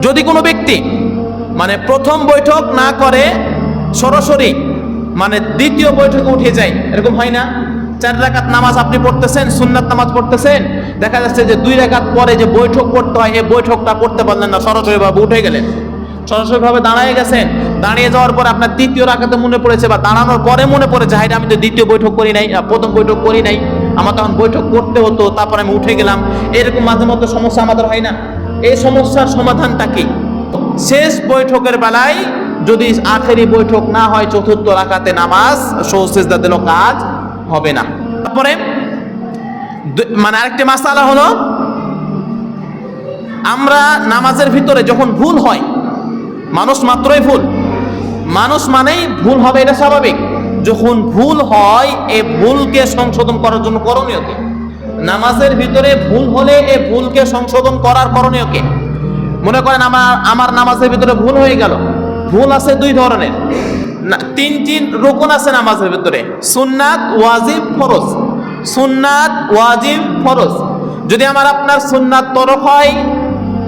যদি কোনো ব্যক্তি মানে প্রথম বৈঠক না করে সরাসরি মানে দ্বিতীয় বৈঠকে উঠে যায়, এরকম হয় না? 4 রাকাত নামাজ আপনি পড়তেছেন, সুন্নাত নামাজ পড়তেছেন, দেখা যাচ্ছে যে 2 রাকাত পরে যে বৈঠক করতে হয় এই বৈঠকটা করতে পারলেন না, সরাসরি ভাবে উঠে গেলেন, সরাসরি ভাবে দাঁড়িয়ে গেছেন। দাঁড়িয়ে যাওয়ার পরে আপনার তৃতীয় রাকাতে মনে পড়েছে বা দাঁড়ানোর পরে মনে পড়েছে, হাই আমি তো দ্বিতীয় বৈঠক করি নাই, প্রথম বৈঠক করি নাই, আমার তখন বৈঠক করতে হতো, তারপরে আমি উঠে গেলাম। এরকম মাঝে মধ্যে সমস্যা আমাদের হয় না? এই সমস্যার সমাধানটা কি? শেষ বৈঠকের বেলায় যদি আখেরি বৈঠক না হয়, চতুর্থ রাকাতে নামাজ সিজদা দিলে কাজ হবে না। তারপরে মানে আরেকটি মাসালা হলো, আমরা নামাজের ভিতরে যখন ভুল হয়, মানুষ মাত্রই ভুল, মানুষ মানেই ভুল হবে, এটা স্বাভাবিক। যখন ভুল হয় এই ভুলকে সংশোধন করার জন্য করণীয় কি? নামাজের ভিতরে ভুল হলে এই ভুলকে সংশোধন করার করণীয় কি? মনে করেন আমার নামাজের ভিতরে ভুল হয়ে গেল। ভুল আছে 2 ধরনের, 3টি রুকন আছে নামাজের ভিতরে: সুন্নাত, ওয়াজিব, ফরজ। সুন্নাত, ওয়াজিব, ফরজ। যদি আপনার সুন্নাত তরক হয়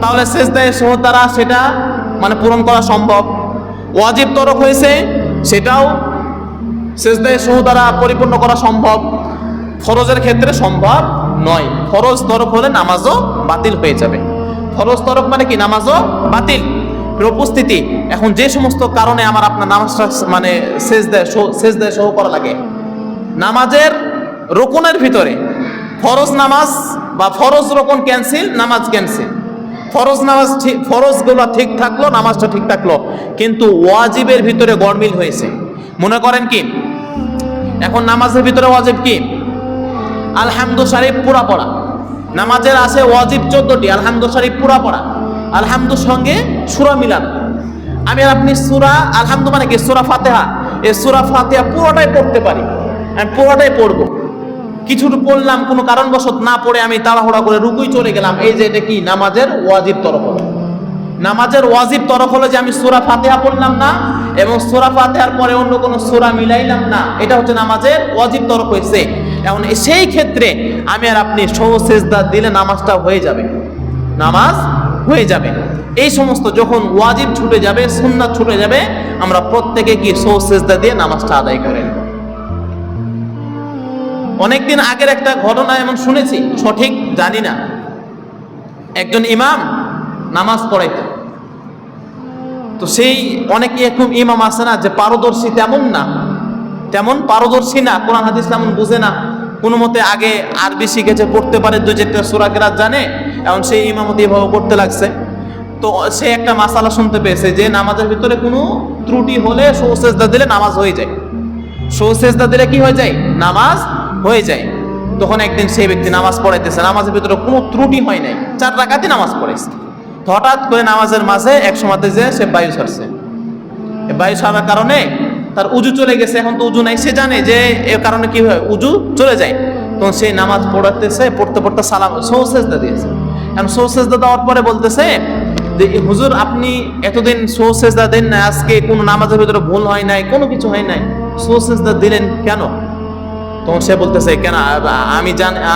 তাহলে সিজদায়ে সাহু দ্বারা সেটা মানে পূরণ করা সম্ভব। ওয়াজিব তরক হয়েছে সেটাও সিজদায়ে সাহু দ্বারা পরিপূর্ণ করা সম্ভব। ফরজের ক্ষেত্রে সম্ভব নয়। ফরজ তরক হলে নামাজও বাতিল হয়ে যাবে। ফরজ তরক মানে কি? নামাজও বাতিল, উপস্থিতি। এখন যে সমস্ত কারণে আপনার নামাজটা মানে সিজদায়ে সাহু করা লাগে, নামাজের রুকুনের ভিতরে ফরজ নামাজ বা ফরজ রুকুন ক্যান্সেল, নামাজ ক্যান্সেল। ফরজ নামাজ ঠিক, ফরজগুলো ঠিক থাকলো, নামাজটা ঠিক থাকলো, কিন্তু ওয়াজিবের ভিতরে গড়মিল হয়েছে। মনে করেন কি, এখন নামাজের ভিতরে ওয়াজিব কি? আলহামদু শরীফ পুরা পড়া। নামাজের আছে ওয়াজিব 14টি, আলহামদু শরীফ পুরা পড়া, আলহামদুর সঙ্গে সূরা মিলান। আমি আর আপনি সূরা আলহামদু মানে কি? সূরা ফাতিহা। এই সূরা ফাতিহা পুরোটাই পড়তে পারি, আমি পুরোটাই পড়বো। কিছু পড়লাম, কোনো কারণবশত না পড়ে আমি তাড়াহুড়া করে রুকুই চলে গেলাম, এই যে এটা কি? নামাজের ওয়াজিব তরক হলো। নামাজের ওয়াজিব তরক হলো যে আমি সূরা ফাতিহা পড়লাম না এবং সূরা ফাতিহার পরে অন্য কোনো সূরা মিলাইলাম না, এটা হচ্ছে নামাজের ওয়াজিব তরক হয়েছে। এখন সেই ক্ষেত্রে আমি আর আপনি সাহু সিজদা দিলে নামাজটা হয়ে যাবে, নামাজ হয়ে যাবে। এই সমস্ত যখন ওয়াজিব ছুটে যাবে, সুন্নাত ছুটে যাবে, আমরা প্রত্যেকে কি সাহু সিজদা দিয়ে নামাজটা আদায় করেন। অনেকদিন আগের একটা ঘটনা এমন শুনেছি, সঠিক জানি না। একজন ইমাম নামাজ পড়াইতেন, তো সেই অনেকে এখন ইমাম আছে না যে পারদর্শী, তেমন পারদর্শী না, কোরআন হাদিস তেমন বুঝে না, কোনো মতে আগে আরবি শিখেছে, পড়তে পারে, 2-4টা সূরা কেরাত জানে, এখন সেই ইমামতি এভাবে করতে লাগছে। তো সে একটা মাসালা শুনতে পেয়েছে যে নামাজের ভিতরে কোনো ত্রুটি হলে সাহু সিজদা দিলে নামাজ হয়ে যায়। সাহু সিজদা দিলে কি হয়ে যায়? নামাজ হয়ে যায়। তখন একদিন সেই ব্যক্তি নামাজ পড়াইতেছে, নামাজের ভিতরে কোনো ত্রুটি হয় নাই, 4 রাকাতই নামাজ পড়াইছে। হঠাৎ করে নামাজের মাঝে এক সময়তে যে সে বায়ু ছাড়ছে, বায়ু ছাড়ার কারণে তার উজু চলে গেছে। এখন তো উজু নাই, সে জানে যে এর কারণে কি হয়, উজু চলে যায়। তখন সেই নামাজ পড়াতেছে, পড়তে পড়তে সালাম সাহু সিজদা দিয়েছে। এখন সাহু সিজদা দেওয়ার পরে বলতেছে যে হুজুর আপনি এতদিন সাহু সিজদা দেন না, আজকে কোনো নামাজের ভিতরে ভুল হয় নাই, কোনো কিছু হয় নাই, সাহু সিজদা দিলেন কেন? তখন সে বলতেছে, কেন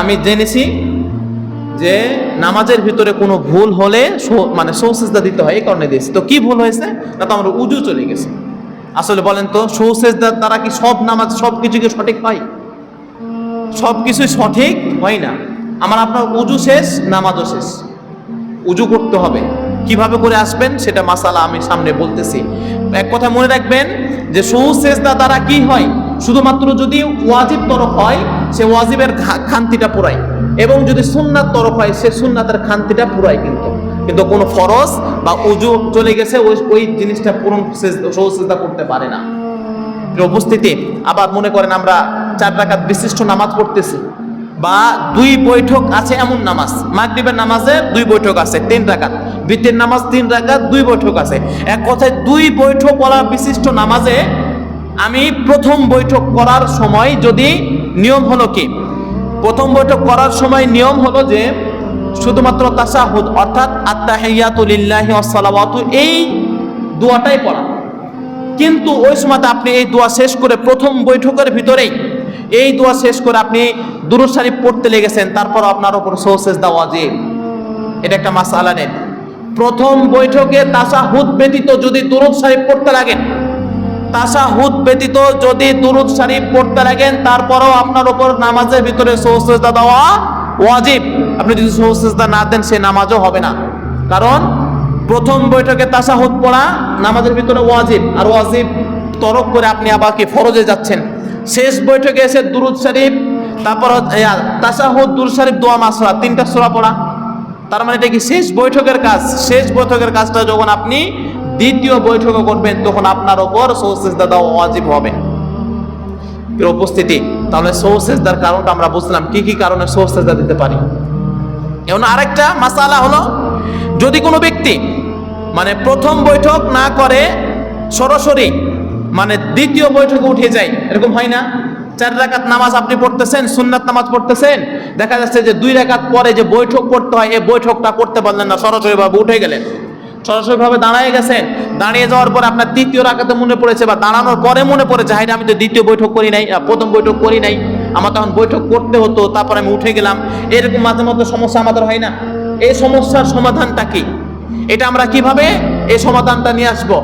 আমি জেনেছি যে নামাজের ভিতরে কোনো ভুল হলে মানে সাহু সিজদা দিতে হয়, এই কারণে দিয়েছি। তো কি ভুল হয়েছে? না তো আমার উজু চলে গেছে। আসলে বলেন তো, সাহু সিজদার দ্বারা কি সব নামাজ সব কিছু কি সঠিক হয়? সব কিছুই সঠিক হয় না। আপনার উজু শেষ, নামাজও শেষ। উজু করতে হবে, কিভাবে করে আসবেন সেটা মাসালা আমি সামনে বলতেছি। এক কথা মনে রাখবেন যে সাহু সিজদা দ্বারা কি হয়, শুধুমাত্র যদি ওয়াজিব তরক হয় সে ওয়াজিবের খান্তিটা পুরাই, এবং যদি সুন্নাত তরক হয় সে সুন্নাতের খান্তিটা পুরাই, কিন্তু কোনো ফরজ বা উজু চলে গেছে ওই জিনিসটা পূরণ সাহু সিজদা করতে পারে না। উপস্থিতি, আবার মনে করেন আমরা 4 রাকাত বিশিষ্ট নামাজ পড়তেছি বা 2 বৈঠক আছে এমন নামাজ, মাগরিবের নামাজে 2 বৈঠক আছে 3 রাকাত, বিতের নামাজ 3 রাকাত 2 বৈঠক আছে। এক কথায় 2 বৈঠক করা বিশিষ্ট নামাজে আমি প্রথম বৈঠক করার সময় যদি নিয়ম হলো কি, প্রথম বৈঠক করার সময় নিয়ম হলো যে শুধুমাত্র তাশাহুদ অর্থাৎ আত্তাহিয়াতু লিল্লাহি ওয়াস সালাওয়াতু এই দোয়াটাই পড়া। কিন্তু ওই সময়তে আপনি এই দোয়া শেষ করে প্রথম বৈঠকের ভিতরেই এই দোয়া শেষ করে আপনি দুরূদ শরীফ পড়তে লেগেছেন, তারপর আপনার উপর সাহু সিজদা ওয়াজিব। এটা একটা মাসআলা নেন। প্রথম বৈঠকে তাশাহুদ ব্যতীত যদি দুরূদ শরীফ পড়তে লাগেন, তাশাহুদ ব্যতীত যদি দুরূদ শরীফ পড়তে লাগেন, তারপরেও আপনার উপর নামাজের ভিতরে সহজ সিজদা দেওয়া ওয়াজিব। আপনি যদি সহজ সিজদা না দেন সে নামাজও হবে না, কারণ প্রথম বৈঠকে তাশাহুদ পড়া নামাজের ভিতরে ওয়াজিব, আর ওয়াজিব তরক করে আপনি আবার কি ফরজে যাচ্ছেন। শেষ বৈঠকে এসে দুরূদ শরীফ, তারপর তাশাহুদ, দুরূদ শরীফ, দোয়া মাসরা, 3টা সূরা পড়া, তার মানে এটা কি শেষ বৈঠকের কাজ। শেষ বৈঠকের কাজটা যখন আপনি দ্বিতীয় বৈঠকে করবেন তখন আপনার ওপর সহজ সিজদা দেওয়া ওয়াজিব হবে। এর উপস্থিতি, তাহলে সহজ সিজদার কারণটা আমরা বুঝলাম, কি কি কারণে সহজ সিজদা দিতে পারি। এখন আরেকটা মাসালা হলো, যদি কোনো ব্যক্তি মানে প্রথম বৈঠক না করে সরাসরি মানে দ্বিতীয় বৈঠকে উঠে যায়, এরকম হয় না? 4 রাকাত নামাজ আপনি পড়তেছেন, সুন্নাত নামাজ পড়তেছেন, দেখা যাচ্ছে যে 2 রাকাত পরে যে বৈঠক করতে হয় এই বৈঠকটা করতে পারলেন না, সরাসরি ভাবে উঠে গেলেন, সরাসরি ভাবে দাঁড়িয়ে গেছেন। দাঁড়িয়ে যাওয়ার পর আপনার তৃতীয় রাকাতে মনে পড়েছে বা দাঁড়ানোর পরে মনে পড়েছে, হাই আমি তো দ্বিতীয় বৈঠক করি নাই, প্রথম বৈঠক করি নাই, আমার তখন বৈঠক করতে হতো, তারপর আমি উঠে গেলাম। এরকম মাঝে মধ্যে সমস্যা আমাদের হয় না? এই সমস্যার সমাধানটা কি? এটা আমরা কিভাবে এই সমাধানটা নিয়ে আসবো?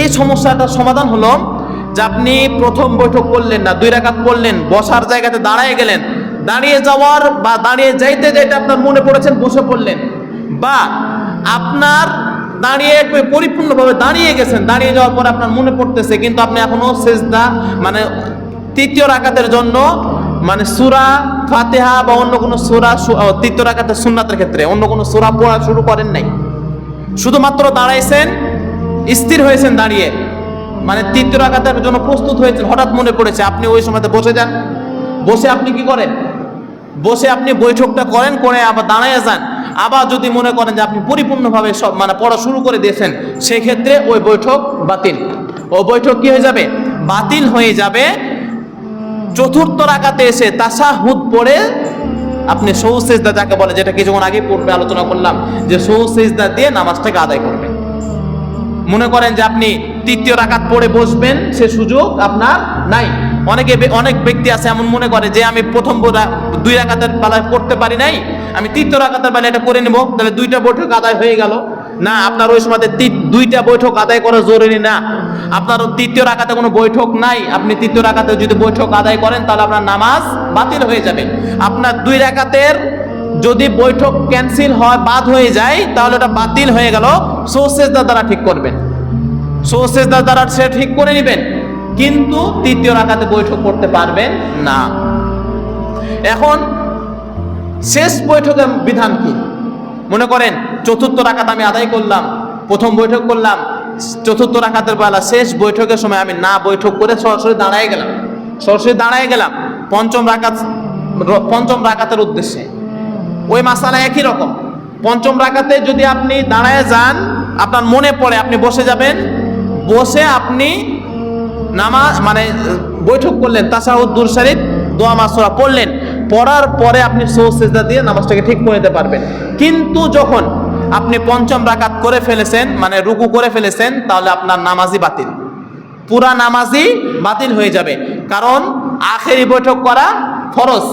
এই সমস্যাটার সমাধান হলো যে আপনি প্রথম বৈঠক করলেন না, 2 রাকাত পড়লেন, বসার জায়গাতে দাঁড়িয়ে গেলেন, দাঁড়িয়ে যাওয়ার বা দাঁড়িয়ে যাইতে যাইতে আপনার মনে পড়েছেন, বসে পড়লেন, বা আপনার দাঁড়িয়ে পরিপূর্ণভাবে দাঁড়িয়ে গেছেন, দাঁড়িয়ে যাওয়ার পর আপনার মনে পড়তেছে কিন্তু আপনি এখনো সিজদা মানে তৃতীয় রাকাতের জন্য মানে সূরা ফাতিহা বা অন্য কোনো সূরা, তৃতীয় রাকাতের সুন্নাতের ক্ষেত্রে অন্য কোনো সূরা পড়া শুরু করেন নাই, শুধুমাত্র দাঁড়াইছেন, স্থির হয়েছেন দাঁড়িয়ে, মানে তৃতীয় রাকাতের জন্য প্রস্তুত হয়েছেন, হঠাৎ মনে পড়েছে, আপনি ওই সময়তে বসে যান। বসে আপনি কি করেন? বসে আপনি বৈঠকটা করেন, করে আবার দাঁড়ায় যান। আবার যদি মনে করেন যে আপনি পরিপূর্ণভাবে সব মানে পড়া শুরু করে দিয়েছেন, সেই ক্ষেত্রে ওই বৈঠক বাতিল। ওই বৈঠক কি হয়ে যাবে? বাতিল হয়ে যাবে। চতুর্থ রাকাতে এসে তাশাহুদ পড়ে আপনি সহজ সিজদা যাকে বলে, যেটা কিছুক্ষণ আগে পূর্বে আলোচনা করলাম, যে সহজ সিজদা দিয়ে নামাজটাকে আদায় করবেন। মনে করেন যে আপনি তৃতীয় রাকাত পড়ে বসবেন, সে সুযোগ আপনার নাই। অনেক ব্যক্তি আছে এমন মনে করে যে আমি প্রথম 2 রাকাতের বেলায় পড়তে পারি নাই, আমি তৃতীয় রাকাতের বেলায় এটা করে নেব, তাহলে 2টা বৈঠক আদায় হয়ে গেল। না, আপনার ওই সময় 2টা বৈঠক আদায় করা জরুরি না। আপনার তৃতীয় রাকাতে কোনো বৈঠক নাই, আপনি তৃতীয় রাকাতে যদি বৈঠক আদায় করেন তাহলে আপনার নামাজ বাতিল হয়ে যাবে। আপনার 2 রাকাতের যদি বৈঠক ক্যান্সেল হয়, বাদ হয়ে যায়, তাহলে ওটা বাতিল হয়ে গেল। সহজ সিজদা দ্বারা ঠিক করবেন, সহজ সিজদা দ্বারা সে ঠিক করে নেবেন, কিন্তু তৃতীয় রাকাতে বৈঠক করতে পারবেন না। এখন শেষ বৈঠকের বিধান কি? মনে করেন চতুর্থ রাকাত আমি আদায় করলাম, প্রথম বৈঠক করলাম, চতুর্থ রাকাতের বেলা শেষ বৈঠকের সময় আমি না বৈঠক করে সরাসরি দাঁড়ায় গেলাম পঞ্চম রাকাতের উদ্দেশ্যে। ওই মাসালা একই রকম। পঞ্চম রাকাতে যদি আপনি দাঁড়ায় যান, আপনার মনে পড়ে, আপনি বসে যাবেন, বসে আপনি নামাজ মানে বৈঠক করলেন, তাশাহুদ, দুরূদ শরীফ, দোয়া মাসুরা পড়লেন, পড়ার পরে আপনি সহজ সিজদা দিয়ে নামাজটাকে ঠিক করে নিতে পারবেন। কিন্তু যখন আপনি পঞ্চম রাকাত করে ফেলেছেন, মানে রুকু করে ফেলেছেন, তাহলে আপনার নামাজই বাতিল, পুরা নামাজই বাতিল হয়ে যাবে। কারণ আখেরি বৈঠক করা ফরজ,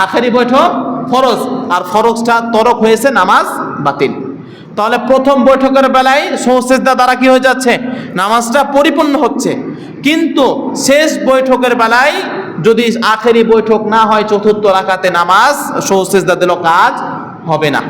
আখেরি বৈঠক ফরজ, আর ফরজটা তরক হয়েছে, নামাজ বাতিল। তাহলে প্রথম বৈঠকের বেলায় সহজ সিজদা দ্বারা কি হয়ে যাচ্ছে? নামাজটা পরিপূর্ণ হচ্ছে। কিন্তু শেষ বৈঠকের বেলায় যদি আখেরি বৈঠক না হয়, চতুর্থ রাকাতে নামাজ সহজ সিজদা দিলেও কাজ হবে না।